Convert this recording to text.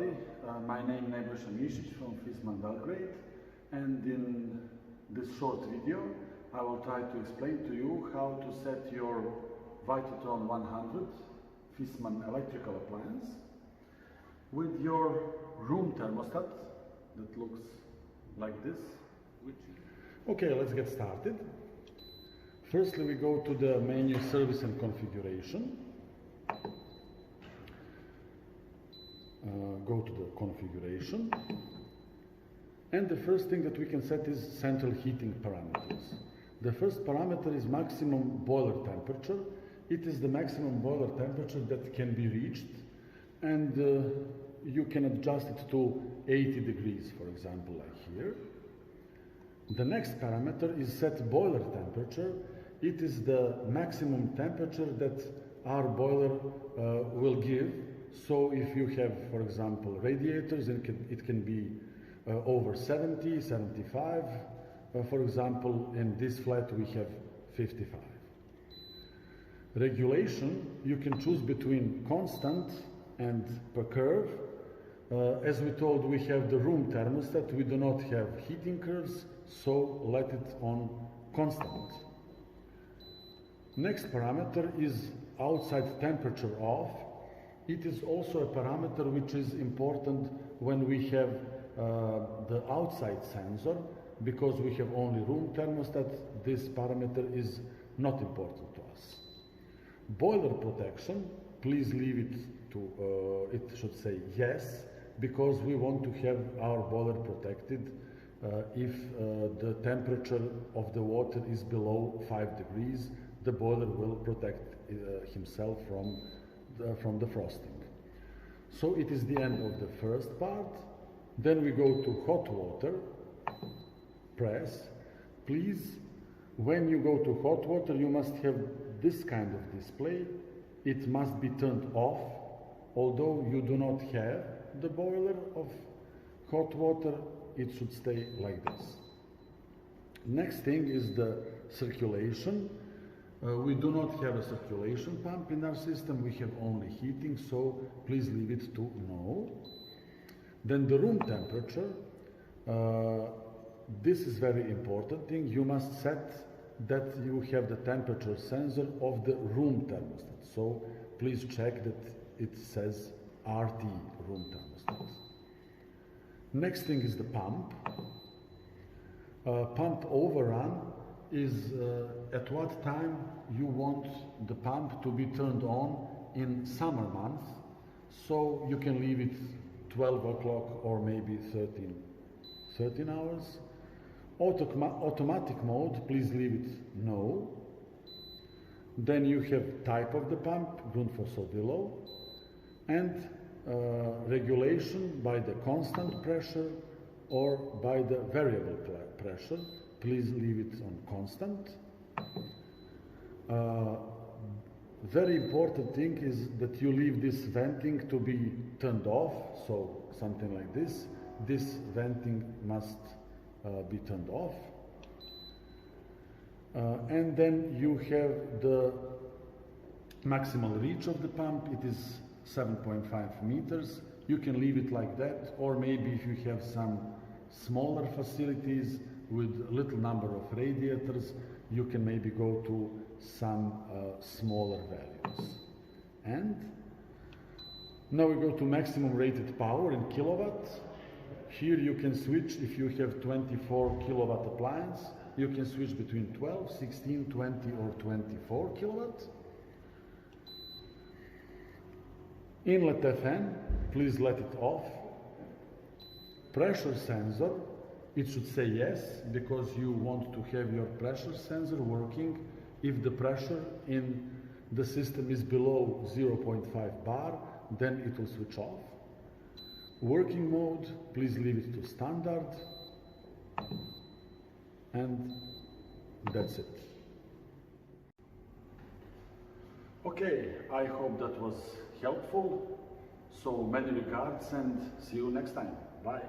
everybody. My name is Viessmann from Viessmann Belgrade, and in this short video I will try to explain to you how to set your Vitotron 100 Viessmann electrical appliance with your room thermostat that looks like this. Okay, let's get started. Firstly, we go to the menu Service and Configuration. Go to the configuration, and the first thing that we can set is central heating parameters. The first parameter is maximum boiler temperature. It is the maximum boiler temperature that can be reached, and you can adjust it to 80 degrees, for example, like here. The next parameter is set boiler temperature. It is the maximum temperature that our boiler will give. So if you have, for example, radiators, it can be over 70, 75. For example, in this flat we have 55. Regulation, you can choose between constant and per curve. As we told, we have the room thermostat. We do not have heating curves, so let it on constant. Next parameter is outside temperature off. It is also a parameter which is important when we have the outside sensor, because we have only room thermostat. This parameter is not important to us. Boiler protection, please leave it to, it should say yes, because we want to have our boiler protected if the temperature of the water is below 5 degrees. The boiler will protect himself from the frosting. So it is the end of the first part. Then we go to hot water. Press. Please, when you go to hot water, you must have this kind of display. It must be turned off. Although you do not have the boiler of hot water, it should stay like this. Next thing is the circulation. We do not have a circulation pump in our system, we have only heating, so please leave it to no. Then the room temperature, this is very important thing. You must set that you have the temperature sensor of the room thermostat, so please check that it says RT, room thermostat. Next thing is the pump. Pump overrun is at what time you want the pump to be turned on in summer months, so you can leave it 12 o'clock or maybe 13 hours. Automatic mode, please leave it no. Then you have type of the pump, Grundfos or below, and regulation by the constant pressure or by the variable pressure. Please leave it on constant. Very important thing is that you leave this venting to be turned off, so something like this. This venting must be turned off. And then you have the maximal reach of the pump. It is 7.5 meters. You can leave it like that, or maybe if you have some smaller facilities with little number of radiators, you can maybe go to some smaller values. And now we go to maximum rated power in kilowatts. Here you can switch. If you have 24 kilowatt appliance, you can switch between 12, 16, 20 or 24 kilowatts. Inlet FN, please let it off. Pressure sensor, it should say yes, because you want to have your pressure sensor working if the pressure in the system is below 0.5 bar, then it will switch off. Working mode, please leave it to standard, and that's it. Okay, I hope that was helpful. So many regards and see you next time. Bye.